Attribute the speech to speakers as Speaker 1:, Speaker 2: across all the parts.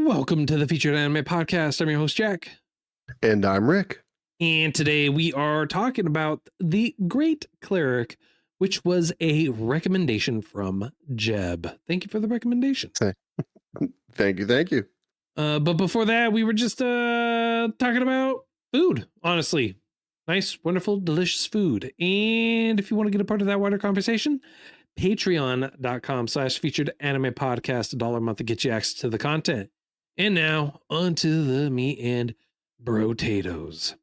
Speaker 1: Welcome to the Featured Anime Podcast. I'm your host, Jack.
Speaker 2: And I'm Rick.
Speaker 1: And today we are talking about the Great Cleric, which was a recommendation from Jeb. Thank you for the recommendation.
Speaker 2: Thank you.
Speaker 1: But before that, we were just talking about food, honestly. Nice, wonderful, delicious food. And if you want to get a part of that wider conversation, patreon.com/featured anime podcast, $1 a month to get you access to the content. And now onto the meat and potatoes.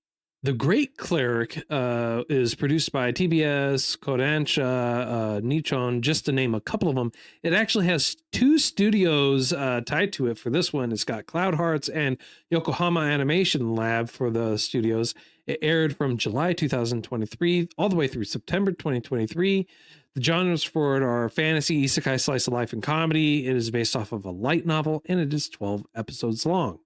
Speaker 1: The Great Cleric is produced by TBS, Kodansha, Nichon, just to name a couple of them. It actually has two studios tied to it for this one. It's got Cloud Hearts and Yokohama Animation Lab for the studios. It aired from July 2023 all the way through September 2023. The genres for it are fantasy, isekai, slice of life, and comedy. It is based off of a light novel, and it is 12 episodes long.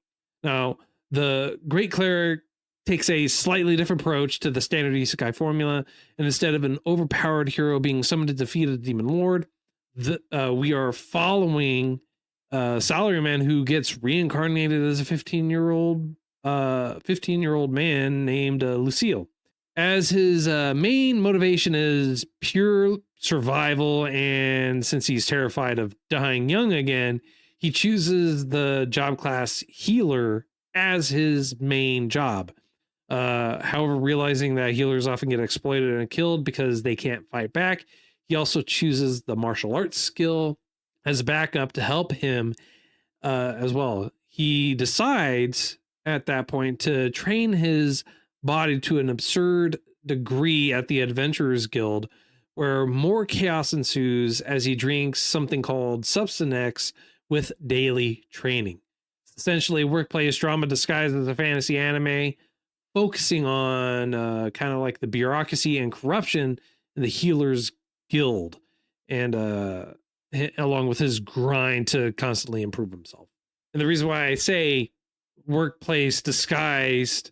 Speaker 1: Now, the Great Cleric takes a slightly different approach to the standard isekai formula, and instead of an overpowered hero being summoned to defeat a demon lord, we are following salaryman who gets reincarnated as a 15-year-old man named Luciel. As his main motivation is pure survival, and since he's terrified of dying young again, he chooses the job class healer as his main job. However, realizing that healers often get exploited and killed because they can't fight back, he also chooses the martial arts skill as backup to help him as well. He decides at that point to train his body to an absurd degree at the Adventurers Guild, where more chaos ensues as he drinks something called Substance X with daily training. It's essentially a workplace drama disguised as a fantasy anime, focusing on kind of like the bureaucracy and corruption in the Healers Guild, and along with his grind to constantly improve himself. And the reason why I say workplace disguised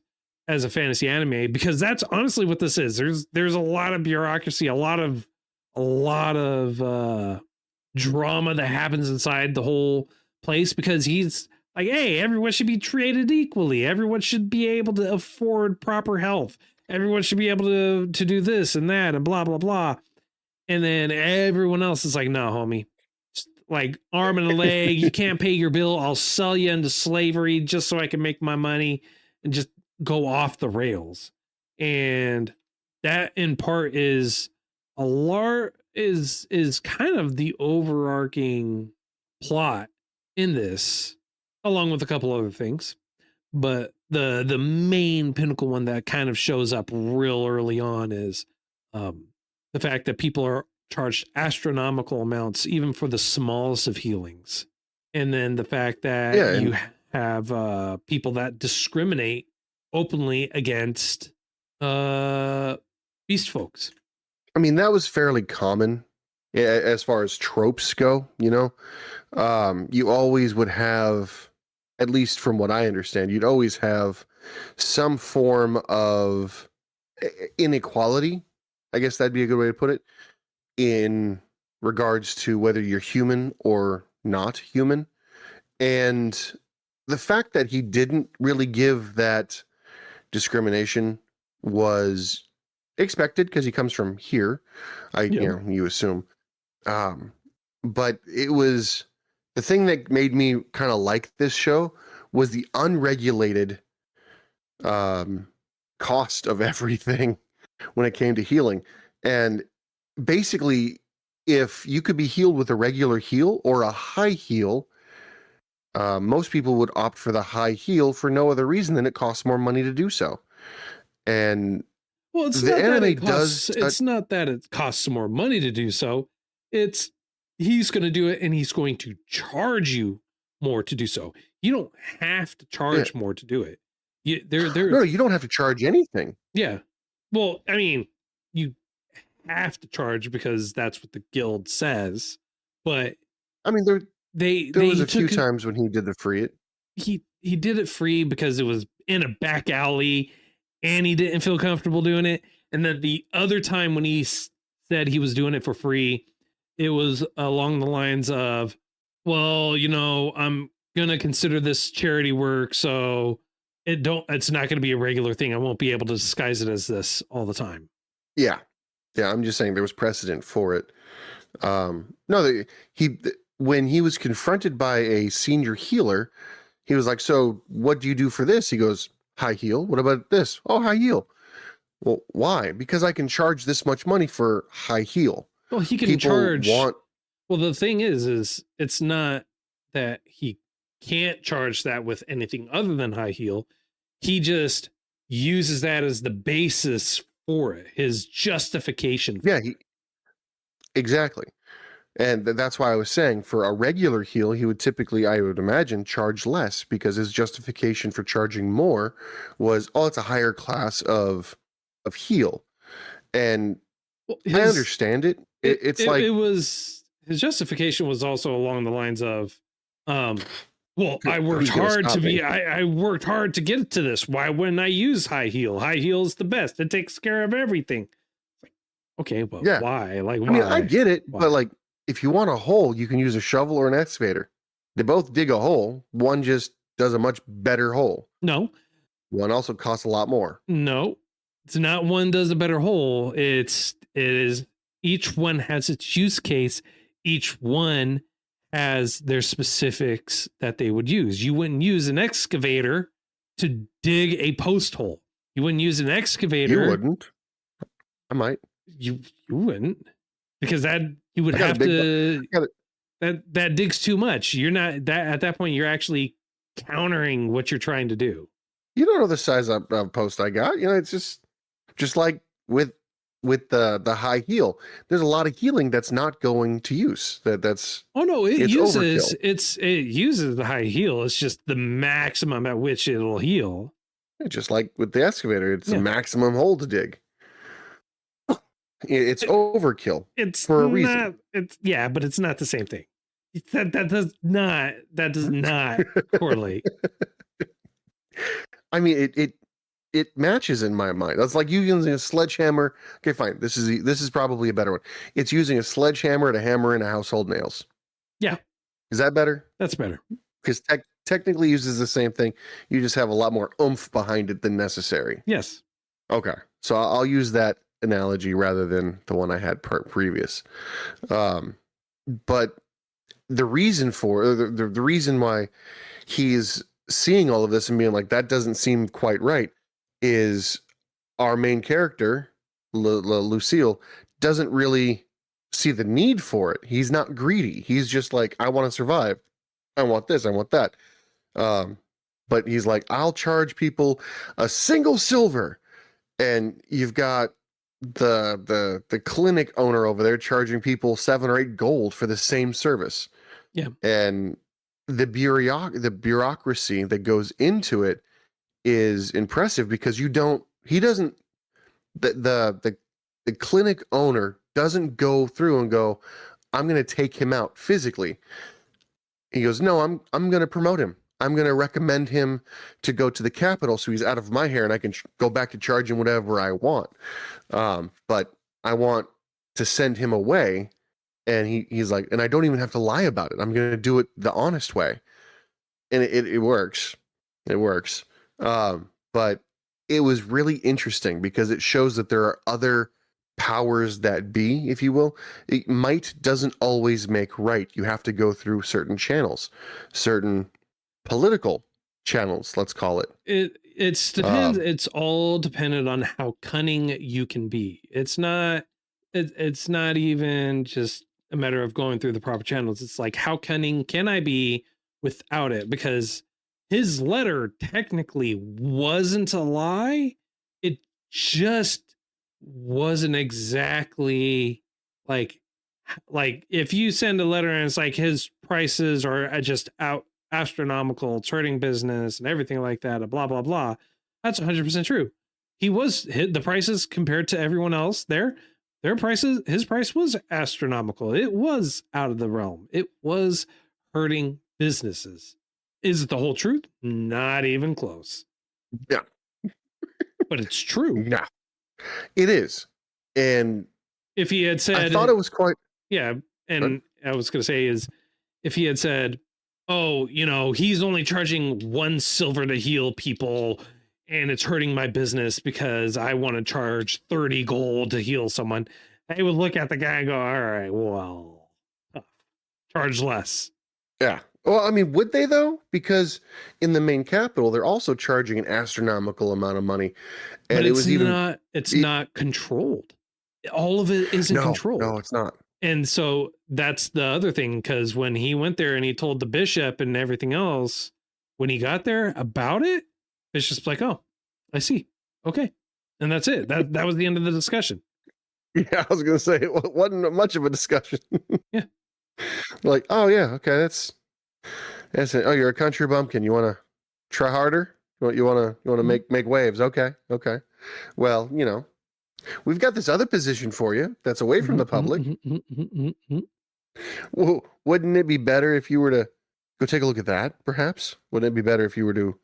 Speaker 1: as a fantasy anime, because that's honestly what this is. There's a lot of bureaucracy, a lot of drama that happens inside the whole place, because he's like, hey, everyone should be treated equally. Everyone should be able to afford proper health. Everyone should be able to do this and that and blah, blah, blah. And then everyone else is like, no, homie, just like arm and a leg. You can't pay your bill. I'll sell you into slavery just so I can make my money and just go off the rails. And that in part is is kind of the overarching plot in this, along with a couple other things. But the main pinnacle one that kind of shows up real early on is the fact that people are charged astronomical amounts even for the smallest of healings. And then the fact that you have people that discriminate openly against beast folks.
Speaker 2: I mean, that was fairly common as far as tropes go, you know. You always would have, at least from what I understand, you'd always have some form of inequality. I guess that'd be a good way to put it, in regards to whether you're human or not human. And the fact that he didn't really give that discrimination was expected, because he comes from here. You assume. But it was the thing that made me kind of like this show was the unregulated cost of everything when it came to healing. And basically, if you could be healed with a regular heal or a high heal, most people would opt for the high heal for no other reason than it costs more money to do so. And
Speaker 1: well, it's not that it costs more money to do so. It's he's going to do it, and he's going to charge you more to do so. You don't have to charge more to do it. No,
Speaker 2: you don't have to charge anything.
Speaker 1: Yeah. Well, I mean, you have to charge because that's what the guild says. But
Speaker 2: I mean, there was a few times when he did the free it.
Speaker 1: He did it free because it was in a back alley and he didn't feel comfortable doing it. And then the other time when he said he was doing it for free, it was along the lines of, well, you know, I'm gonna consider this charity work, so it's not gonna be a regular thing. I won't be able to disguise it as this all the time.
Speaker 2: Yeah. Yeah, I'm just saying there was precedent for it. No, when he was confronted by a senior healer, he was like, "So, what do you do for this?" He goes, "High heal. What about this? Oh, high heal. Well, why? Because I can charge this much money for high heal.
Speaker 1: Well, he can
Speaker 2: People
Speaker 1: charge.
Speaker 2: want."
Speaker 1: Well, the thing is it's not that he can't charge that with anything other than high heal. He just uses that as the basis for it, his justification.
Speaker 2: Yeah, exactly. And that's why I was saying for a regular heal, he would typically, I would imagine, charge less because his justification for charging more was, oh, it's a higher class of heal. And
Speaker 1: Well,
Speaker 2: I understand it. It's like
Speaker 1: it was his justification was also along the lines of, well, I worked hard to be, I worked hard to get to this. Why wouldn't I use high heal? High heal is the best. It takes care of everything. Okay, well,
Speaker 2: yeah.
Speaker 1: why? Like, why?
Speaker 2: I mean, I get it,
Speaker 1: Why?
Speaker 2: but like, if you want a hole, you can use a shovel or an excavator. They both dig a hole. One just does a much better hole.
Speaker 1: No.
Speaker 2: One also costs a lot more.
Speaker 1: No, it's not one does a better hole. It is each one has its use case. Each one has their specifics that they would use. You wouldn't use an excavator to dig a post hole. You wouldn't use an excavator.
Speaker 2: You wouldn't. I might.
Speaker 1: You wouldn't, because that you would have to. That digs too much. You're not that at that point. You're actually countering what you're trying to do.
Speaker 2: You don't know the size of post I got. You know, it's just like with the high heal. There's a lot of healing that's not going to use. That's
Speaker 1: oh no, it uses
Speaker 2: overkill.
Speaker 1: it uses the high heal. It's just the maximum at which it'll heal.
Speaker 2: Just like with the excavator, it's a maximum hole to dig. It's overkill.
Speaker 1: It's
Speaker 2: for a
Speaker 1: not,
Speaker 2: reason.
Speaker 1: It's but it's not the same thing. That does not correlate.
Speaker 2: I mean, it matches in my mind. That's like you using a sledgehammer. Okay, fine. This is probably a better one. It's using a sledgehammer to hammer into household nails.
Speaker 1: Yeah.
Speaker 2: Is that better?
Speaker 1: That's better.
Speaker 2: Because technically uses the same thing. You just have a lot more oomph behind it than necessary.
Speaker 1: Yes.
Speaker 2: Okay. So I'll use that analogy rather than the one I had previous. But the reason for the reason why he's seeing all of this and being like, that doesn't seem quite right, is our main character, Luciel, doesn't really see the need for it. He's not greedy. He's just like, I want to survive. I want this. I want that. But he's like, I'll charge people a single silver. And you've got the clinic owner over there charging people 7 or 8 gold for the same service.
Speaker 1: Yeah.
Speaker 2: And the bureaucracy that goes into it is impressive because the clinic owner doesn't go through and go, I'm going to take him out physically. He goes, no, I'm going to promote him. I'm going to recommend him to go to the capital so he's out of my hair and I can go back to charging whatever I want. But I want to send him away. And he's like, and I don't even have to lie about it. I'm going to do it the honest way. And it works. It works. But it was really interesting because it shows that there are other powers that be, if you will. Might doesn't always make right. You have to go through certain channels, certain political channels, let's call it.
Speaker 1: It's depends. It's all dependent on how cunning you can be. It's not even just a matter of going through the proper channels. It's like, how cunning can I be without it? Because his letter technically wasn't a lie. It just wasn't exactly like if you send a letter and it's like his prices are just astronomical, it's hurting business and everything like that, blah blah blah. That's 100% true. He was hit the prices compared to everyone else there. Their prices, his price was astronomical. It was out of the realm. It was hurting businesses. Is it the whole truth? Not even close.
Speaker 2: Yeah.
Speaker 1: But it's true.
Speaker 2: Yeah. It is. And
Speaker 1: if he had said,
Speaker 2: I thought it was quite.
Speaker 1: Yeah. And I was going to say is if he had said, oh, he's only charging 1 silver to heal people, and it's hurting my business because I want to charge 30 gold to heal someone. They would look at the guy and go, all right, well, charge less.
Speaker 2: Yeah. Well, I mean, would they though? Because in the main capital, they're also charging an astronomical amount of money,
Speaker 1: But
Speaker 2: and it
Speaker 1: it's
Speaker 2: was even
Speaker 1: not it's not controlled. All of it isn't
Speaker 2: no,
Speaker 1: controlled.
Speaker 2: it's not.
Speaker 1: And so that's the other thing, because when he went there and he told the bishop and everything else, when he got there about it, it's just like, oh, I see. Okay. And that's it. That was the end of the discussion.
Speaker 2: Yeah, I was gonna say it wasn't much of a discussion.
Speaker 1: Yeah.
Speaker 2: Like, oh yeah, okay, that's it. Oh, you're a country bumpkin. You want to try harder? You want to make waves? Okay, okay. Well, we've got this other position for you that's away from the public. Well, wouldn't it be better if you were to go take a look at that? Perhaps wouldn't it be better if you were to,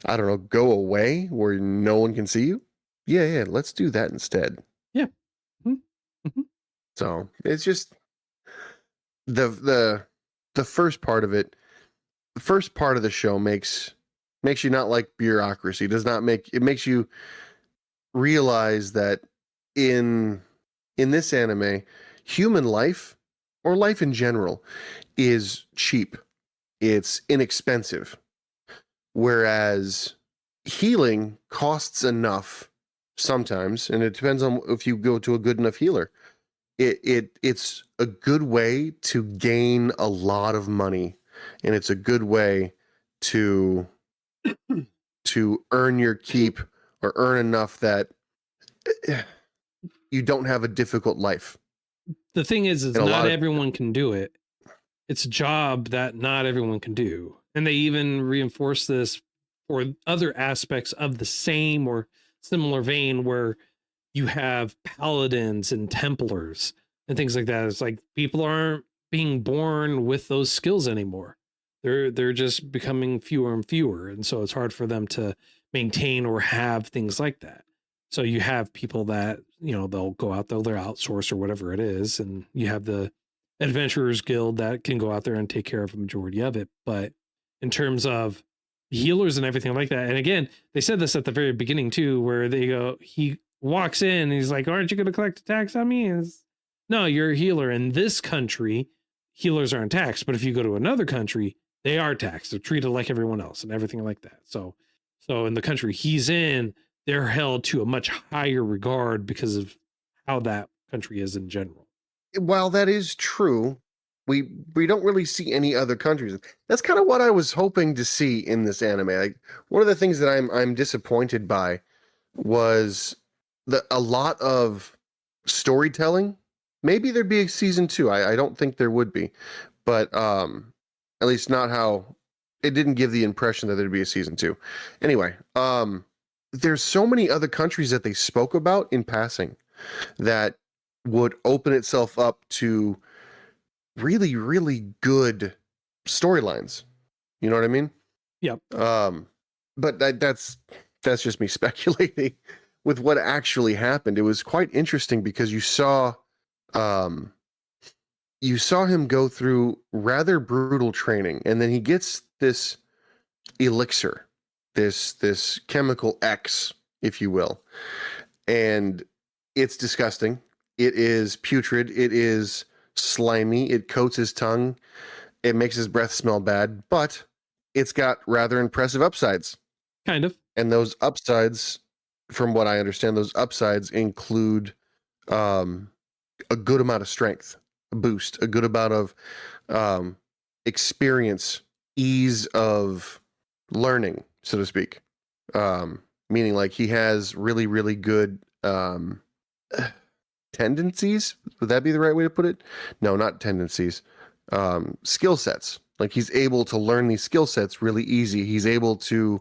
Speaker 2: I don't know, go away where no one can see you? Yeah. Let's do that instead.
Speaker 1: Yeah.
Speaker 2: So it's just the first part of it. The first part of the show makes you not like bureaucracy. It makes you realize that in this anime, human life or life in general is cheap. It's inexpensive. Whereas healing costs enough sometimes, and it depends on if you go to a good enough healer. It's a good way to gain a lot of money, and it's a good way to earn your keep or earn enough that you don't have a difficult life.
Speaker 1: The thing is not everyone can do it. It's a job that not everyone can do. And they even reinforce this for other aspects of the same or similar vein, where you have paladins and templars and things like that. It's like people aren't being born with those skills anymore. They're just becoming fewer and fewer. And so it's hard for them to maintain or have things like that. So you have people that, they'll go out there, they're outsourced or whatever it is. And you have the Adventurers Guild that can go out there and take care of a majority of it. But in terms of healers and everything like that, and again, they said this at the very beginning too, where he walks in and he's like, aren't you going to collect a tax on me? No, you're a healer. In this country, healers aren't taxed. But if you go to another country, they are taxed. They're treated like everyone else and everything like that. So in the country he's in, they're held to a much higher regard because of how that country is in general.
Speaker 2: While that is true, we don't really see any other countries. That's kind of what I was hoping to see in this anime. Like, one of the things that I'm disappointed by was a lot of storytelling. Maybe there'd be a season 2. I don't think there would be, but at least not how it didn't give the impression that there'd be a season 2. Anyway, there's so many other countries that they spoke about in passing that would open itself up to really, really good storylines. You know what I mean?
Speaker 1: Yeah.
Speaker 2: But that's just me speculating with what actually happened. It was quite interesting because you saw him go through rather brutal training, and then he gets this elixir, this chemical X, if you will, and it's disgusting. It is putrid. It is slimy. It coats his tongue. It makes his breath smell bad, but it's got rather impressive upsides.
Speaker 1: Kind of.
Speaker 2: And those upsides, from what I understand, those upsides include a good amount of strength, a boost, a good amount of experience, ease of learning, so to speak. Meaning like he has really, really good tendencies. Would that be the right way to put it? No, not tendencies. Skill sets. Like, he's able to learn these skill sets really easy. He's able to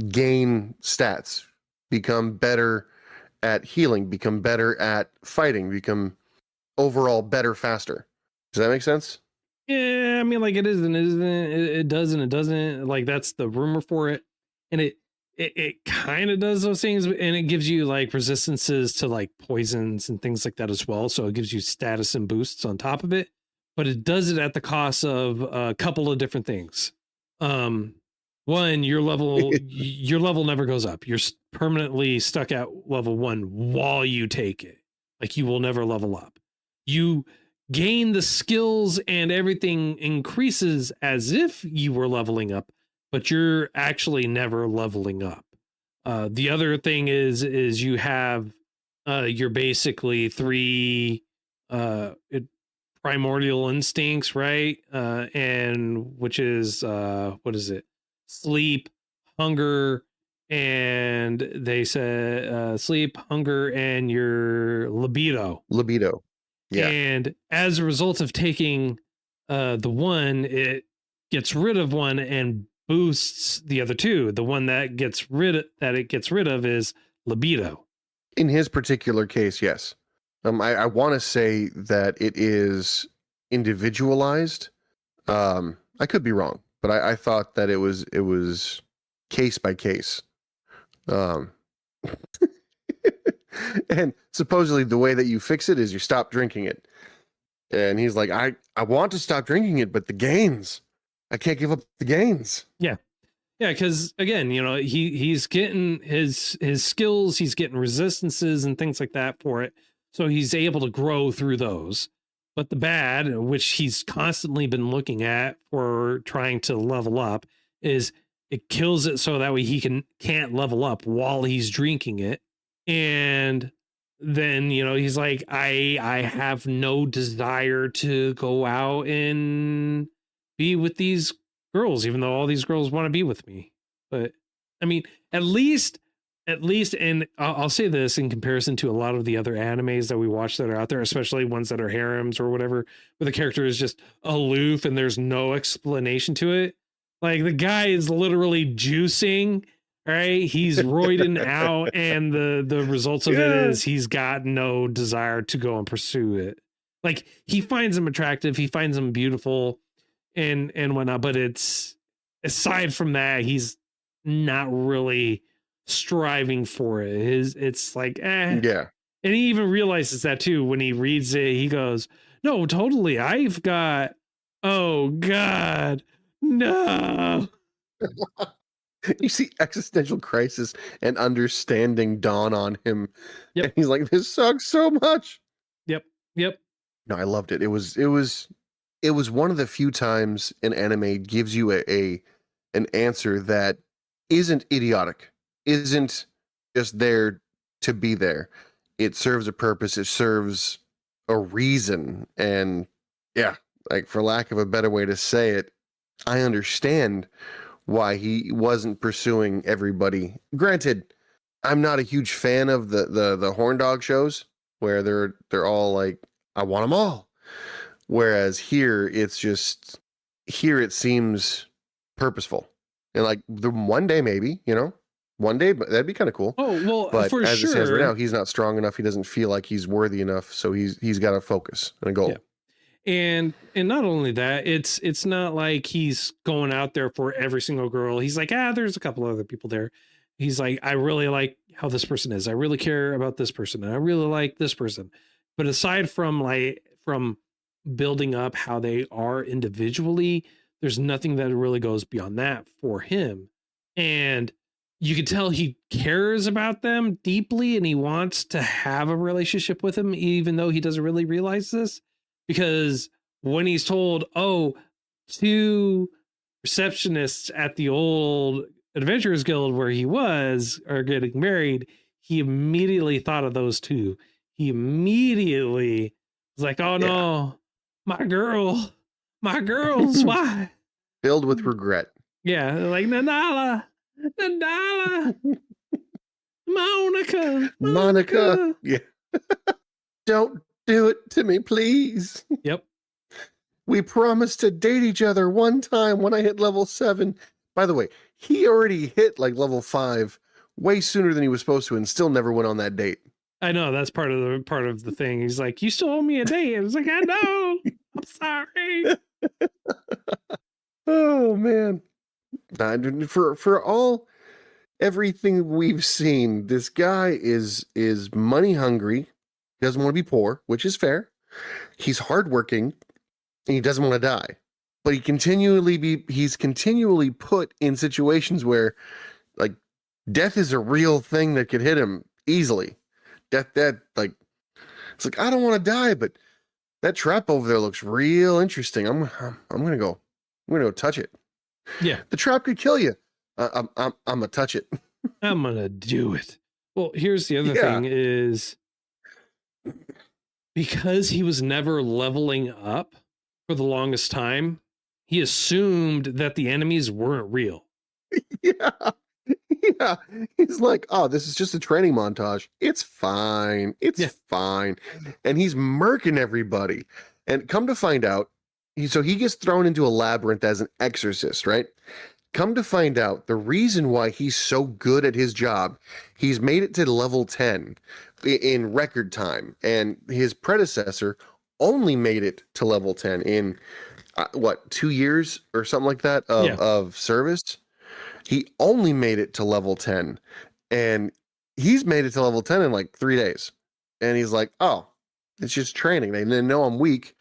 Speaker 2: gain stats, become better at healing, become better at fighting, become overall better, faster. Does that make sense?
Speaker 1: Yeah, I mean, like, it is and it isn't. It does and it doesn't. Like, that's the rumor for it, and it kind of does those things, and it gives you like resistances to like poisons and things like that as well. So it gives you status and boosts on top of it. but it does it at the cost of a couple of different things. One, your level never goes up. You're permanently stuck at level 1 while you take it. Like, you will never level up. You gain the skills and everything increases as if you were leveling up, but you're actually never leveling up. The other thing is you have you're basically 3 primordial instincts, right? And which is what is it? Sleep, hunger, and they said sleep, hunger, and your libido.
Speaker 2: Yeah.
Speaker 1: And as a result of taking the one, it gets rid of one and boosts the other 2. The one that it gets rid of is libido.
Speaker 2: In his particular case, yes. I want to say that it is individualized. I could be wrong, but I thought that it was case by case. And supposedly the way that you fix it is you stop drinking it. And he's like, I want to stop drinking it, but the gains, I can't give up the gains.
Speaker 1: Yeah, because again, he's getting his skills, he's getting resistances and things like that for it, so he's able to grow through those. But the bad, which he's constantly been looking at for trying to level up, is it kills it so that way he can't level up while he's drinking it. And then he's like, I have no desire to go out and be with these girls, even though all these girls want to be with me. But I mean, at least, and I'll say this in comparison to a lot of the other animes that we watch that are out there, especially ones that are harems or whatever, where the character is just aloof and there's no explanation to it. Like, the guy is literally juicing, right? He's roiding out, and the results of it is he's got no desire to go and pursue it. Like, he finds them attractive, he finds them beautiful and whatnot, but it's, aside from that, he's not really striving for it. It's like,
Speaker 2: Yeah.
Speaker 1: And he even realizes that too when he reads it. He goes, no, totally, I've got, oh god, no.
Speaker 2: You see existential crisis and understanding dawn on him.
Speaker 1: Yep.
Speaker 2: And he's like, this sucks so much.
Speaker 1: Yep.
Speaker 2: No, I loved it. It was one of the few times an anime gives you an answer that isn't idiotic, isn't just there to be there. It serves a purpose. It serves a reason. And yeah, like, for lack of a better way to say it, I understand why he wasn't pursuing everybody. Granted, I'm not a huge fan of the horn dog shows where they're all like, I want them all. Whereas here it seems purposeful. And like, the one day maybe, one day, but that'd be kind of cool.
Speaker 1: Oh, well,
Speaker 2: but
Speaker 1: for
Speaker 2: as
Speaker 1: sure.
Speaker 2: it stands right now, he's not strong enough. He doesn't feel like he's worthy enough. So he's got a focus and a goal.
Speaker 1: Yeah. And not only that, it's not like he's going out there for every single girl. He's like, there's a couple other people there. He's like, I really like how this person is. I really care about this person. And I really like this person. But aside from building up how they are individually, there's nothing that really goes beyond that for him. And you can tell he cares about them deeply and he wants to have a relationship with them, even though he doesn't really realize this. Because when he's told, 2 receptionists at the old Adventurers Guild where he was are getting married, he immediately thought of those 2. He immediately was like, oh no, my girls, why?
Speaker 2: Filled with regret.
Speaker 1: Yeah, like, Nanala, Monica.
Speaker 2: Yeah. Don't do it to me, please.
Speaker 1: Yep.
Speaker 2: We promised to date each other one time when I hit level 7. By the way, he already hit like level 5 way sooner than he was supposed to and still never went on that date.
Speaker 1: I know, that's part of the thing. He's like, you still owe me a date. I was like, I know. I'm sorry.
Speaker 2: Oh man. For everything we've seen, this guy is money hungry. He doesn't want to be poor, which is fair. He's hardworking. and he doesn't want to die. But he's continually put in situations where like death is a real thing that could hit him easily. That like it's like I don't want to die, but that trap over there looks real interesting. I'm gonna go touch it.
Speaker 1: Yeah.
Speaker 2: The trap could kill you. I'm gonna touch it.
Speaker 1: I'm gonna do it. Well, here's the other
Speaker 2: Yeah.
Speaker 1: thing is because he was never leveling up for the longest time, he assumed that the enemies weren't real.
Speaker 2: Yeah. Yeah. He's like, oh, this is just a training montage. It's fine. It's fine. And he's murking everybody. And come to find out, so he gets thrown into a labyrinth as an exorcist, right? Come to find out, the reason why he's so good at his job, he's made it to level 10 in record time. And his predecessor only made it to level 10 in, 2 years or something like that of service? He only made it to level 10. And he's made it to level 10 in like 3 days. And he's like, oh, it's just training. They know I'm weak.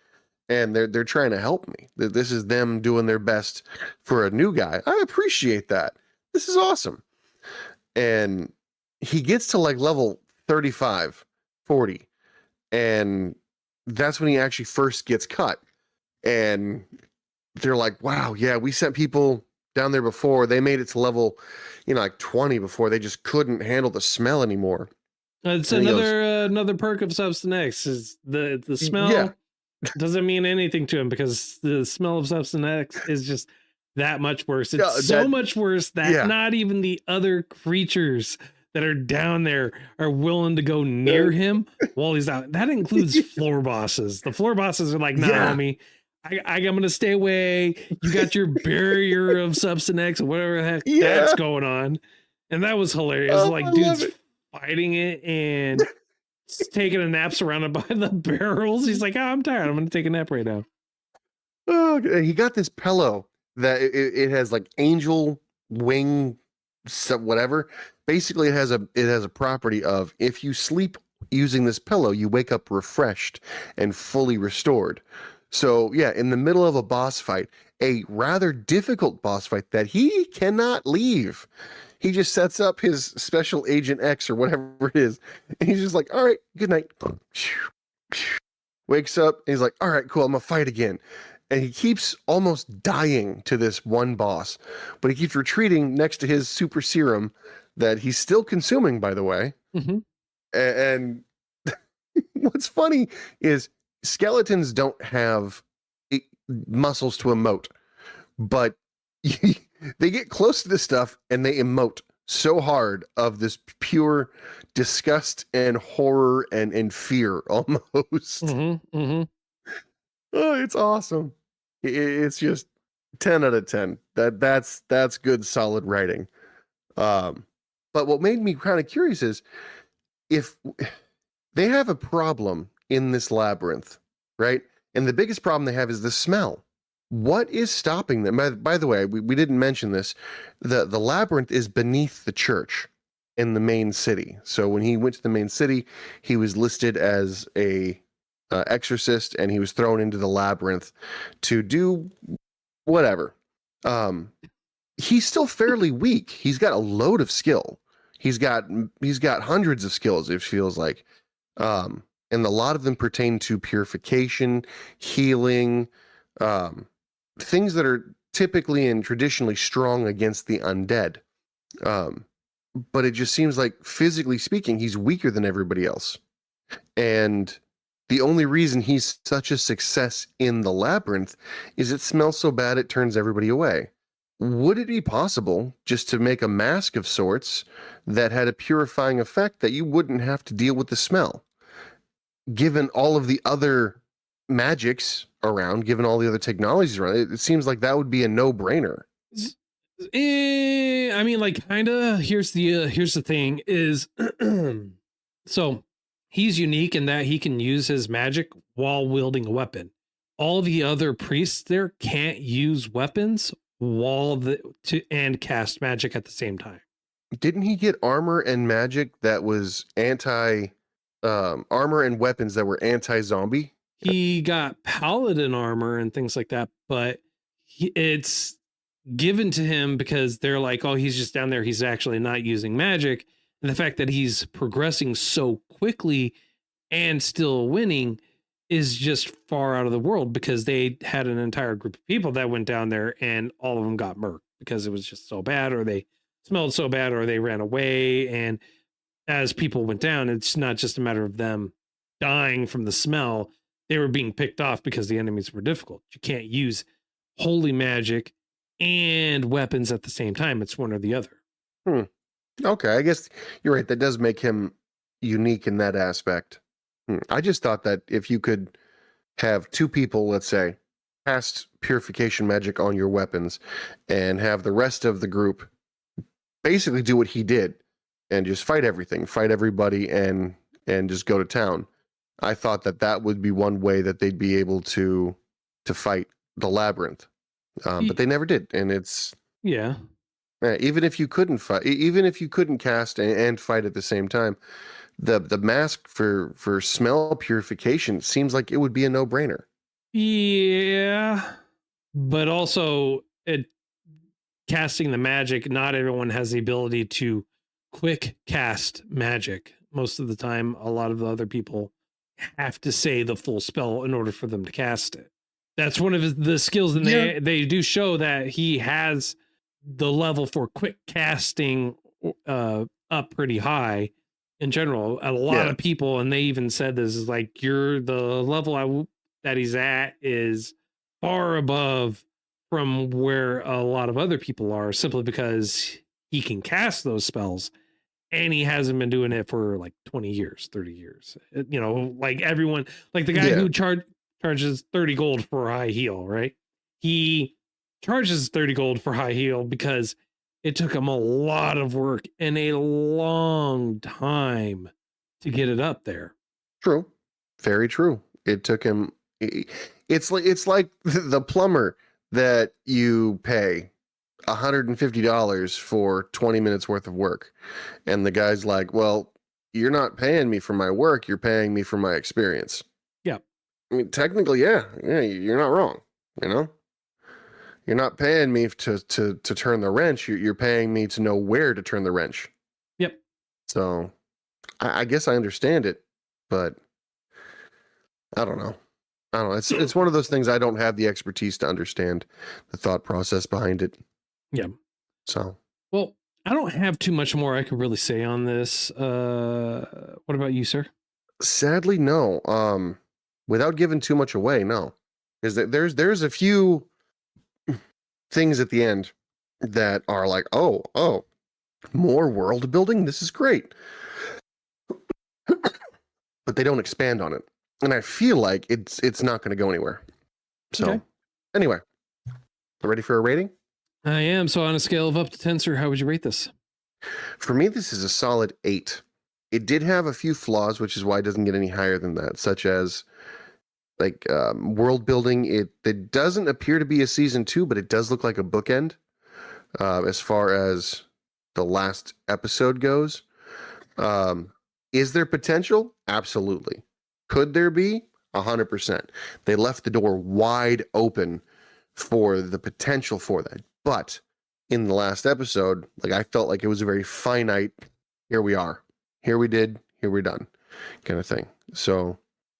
Speaker 2: And they're trying to help me. This is them doing their best for a new guy. I appreciate that. This is awesome. And he gets to like level 35, 40. And that's when he actually first gets cut. And they're like, wow, yeah, we sent people down there before. They made it to level, like 20 before. They just couldn't handle the smell anymore.
Speaker 1: It's another perk of Substance X is the smell.
Speaker 2: Yeah.
Speaker 1: Doesn't mean anything to him because the smell of Substance X is just that much worse. It's so much worse that not even the other creatures that are down there are willing to go near him while he's out. That includes floor bosses. The floor bosses are like, nah, homie, I'm going to stay away. You got your barrier of Substance X or whatever the heck that's going on. And that was hilarious. Like dudes fighting it and taking a nap surrounded by the barrels. He's like, oh, I'm tired. I'm going to take a nap right now.
Speaker 2: Oh, he got this pillow that it has like angel wing, whatever. Basically, it has a property of if you sleep using this pillow, you wake up refreshed and fully restored. So yeah, in the middle of a boss fight, a rather difficult boss fight that he cannot leave. He just sets up his special agent X or whatever it is. And he's just like, all right, good night. Wakes up. And he's like, all right, cool. I'm going to fight again. And he keeps almost dying to this one boss, but he keeps retreating next to his super serum that he's still consuming, by the way.
Speaker 1: Mm-hmm.
Speaker 2: And what's funny is skeletons don't have muscles to emote, but they get close to this stuff and they emote so hard of this pure disgust and horror and fear almost.
Speaker 1: Mm-hmm. Mm-hmm.
Speaker 2: Oh, it's awesome. It's just 10 out of 10. That's good, solid writing. But what made me kind of curious is if they have a problem in this labyrinth, right? And the biggest problem they have is the smell. What is stopping them? By the way, we didn't mention this. The labyrinth is beneath the church in the main city. So when he went to the main city, he was listed as a exorcist, and he was thrown into the labyrinth to do whatever. He's still fairly weak. He's got a load of skill. He's got hundreds of skills, it feels like. And a lot of them pertain to purification, healing, things that are typically and traditionally strong against the undead. But it just seems like, physically speaking, he's weaker than everybody else. And the only reason he's such a success in the labyrinth is it smells so bad it turns everybody away. Would it be possible just to make a mask of sorts that had a purifying effect that you wouldn't have to deal with the smell? Given all of the other magics around, given all the other technologies around, it seems like that would be a no-brainer.
Speaker 1: I mean, like, kind of. Here's the thing is, so he's unique in that he can use his magic while wielding a weapon. All the other priests there can't use weapons and cast magic at the same time.
Speaker 2: Didn't he get armor and magic that was armor and weapons that were anti-zombie?
Speaker 1: he got paladin armor and things like that, but it's given to him because they're like, oh, he's just down there. He's actually not using magic. And the fact that he's progressing so quickly and still winning is just far out of the world, because they had an entire group of people that went down there and all of them got murked because it was just so bad, or they smelled so bad, or they ran away. And as people went down, it's not just a matter of them dying from the smell. They were being picked off because the enemies were difficult. You can't use holy magic and weapons at the same time. It's one or the other.
Speaker 2: Okay, I guess you're right. That does make him unique in that aspect. I just thought that if you could have two people, let's say, cast purification magic on your weapons and have the rest of the group basically do what he did and just fight everything, fight everybody, and just go to town. I thought that that would be one way that they'd be able to fight the labyrinth, but they never did. And it's even if you couldn't fight, even if you couldn't cast and fight at the same time, the mask for smell purification seems like it would be a no-brainer.
Speaker 1: Yeah, but also casting the magic, not everyone has the ability to quick cast magic. Most of the time, a lot of the other people have to say the full spell in order for them to cast it. That's one of the skills, and they do show that he has the level for quick casting up pretty high in general. A lot of people, and they even said this, is like, you're the level that he's at is far above from where a lot of other people are, simply because he can cast those spells, and he hasn't been doing it for like 20 years, 30 years. You know, like everyone, like the guy who charges 30 gold for a high heal, right? He charges 30 gold for high heal because it took him a lot of work and a long time to get it up there.
Speaker 2: True. Very true. It took him. It's like the plumber that you pay $150 for 20 minutes worth of work. And the guy's like, well, you're not paying me for my work. You're paying me for my experience.
Speaker 1: Yeah.
Speaker 2: I mean, technically, yeah, you're not wrong. You know, you're not paying me to turn the wrench. You're paying me to know where to turn the wrench.
Speaker 1: Yep.
Speaker 2: So I guess I understand it, but I don't know. It's one of those things I don't have the expertise to understand the thought process behind it.
Speaker 1: Yeah.
Speaker 2: So,
Speaker 1: well, I don't have too much more I could really say on this. What about you, sir?
Speaker 2: Sadly, no. Without giving too much away, no. Because there's a few things at the end that are like, oh, more world building. This is great. But they don't expand on it. And I feel like it's not going to go anywhere. So, Anyway, ready for a rating?
Speaker 1: I am. So on a scale of up to 10, sir, how would you rate this?
Speaker 2: For me, this is a solid 8. It did have a few flaws, which is why it doesn't get any higher than that, such as like world building. It doesn't appear to be a season 2, but it does look like a bookend as far as the last episode goes. Is there potential? Absolutely. Could there be? 100%. They left the door wide open for the potential for that. But in the last episode, like, I felt like it was a very finite, here we are. Here we did, here we're done kind of thing. So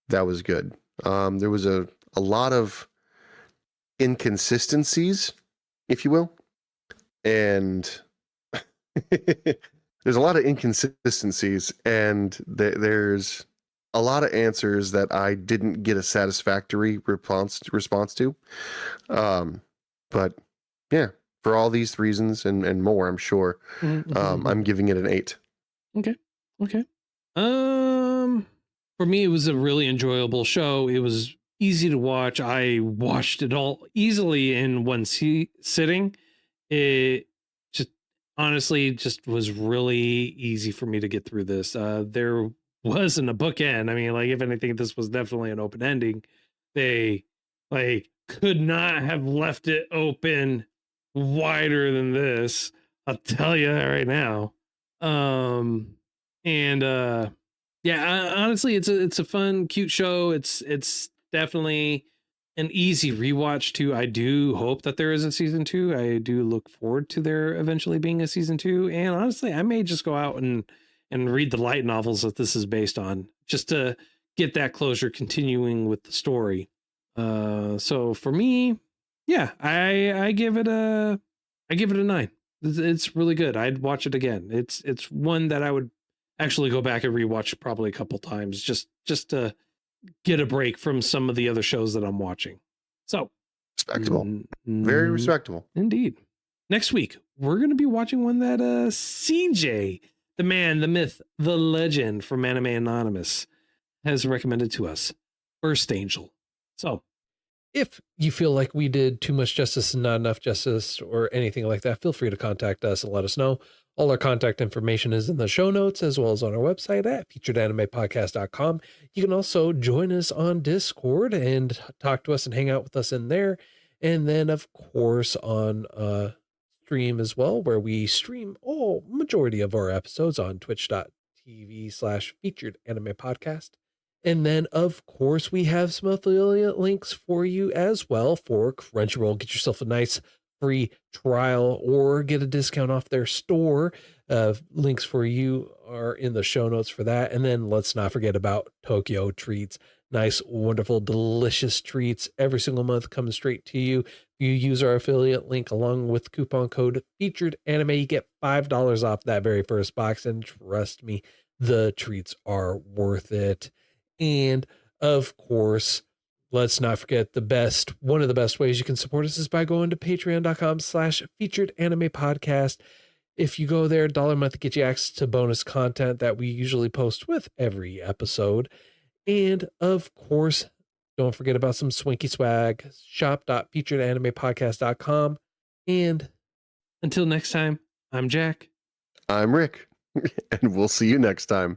Speaker 2: that was good. There was a lot of inconsistencies, if you will. And there's a lot of inconsistencies, and there's a lot of answers that I didn't get a satisfactory response to. But yeah, for all these reasons and more, I'm sure, I'm giving it an 8.
Speaker 1: Okay. For me, it was a really enjoyable show. It was easy to watch. I watched it all easily in one sitting. It just honestly just was really easy for me to get through this. There wasn't a bookend. I mean, like, if anything, this was definitely an open ending. They could not have left it open wider than this. I'll tell you that right now. Honestly, it's a fun, cute show. It's definitely an easy rewatch too. I do hope that there is a season 2. I do look forward to there eventually being a season 2. And honestly, I may just go out and read the light novels that this is based on, just to get that closure continuing with the story. So for me, yeah, I give it a 9. It's really good. I'd watch it again. It's one that I would actually go back and rewatch probably a couple times, just to get a break from some of the other shows that I'm watching. So
Speaker 2: respectable. Very respectable.
Speaker 1: Indeed. Next week, we're going to be watching one that CJ, the man, the myth, the legend from Anime Anonymous, has recommended to us, First Angel. So
Speaker 3: if you feel like we did too much justice and not enough justice or anything like that, feel free to contact us and let us know. All our contact information is in the show notes, as well as on our website at featuredanimepodcast.com. You can also join us on Discord and talk to us and hang out with us in there. And then, of course, on stream as well, where we stream majority of our episodes on twitch.tv/featuredanimepodcast. And then, of course, we have some affiliate links for you as well for Crunchyroll. Get yourself a nice free trial or get a discount off their store. Links for you are in the show notes for that. And then let's not forget about Tokyo Treats. Nice, wonderful, delicious treats every single month coming straight to you. If you use our affiliate link along with coupon code Featured Anime, you get $5 off that very first box. And trust me, the treats are worth it. And of course, let's not forget one of the best ways you can support us is by going to patreon.com/featuredanimepodcast. If you go there, $1 a month gets you access to bonus content that we usually post with every episode. And of course, don't forget about some Swinky swag, shop.featuredanimepodcast.com. And
Speaker 1: until next time, I'm Jack.
Speaker 2: I'm Rick, and we'll see you next time.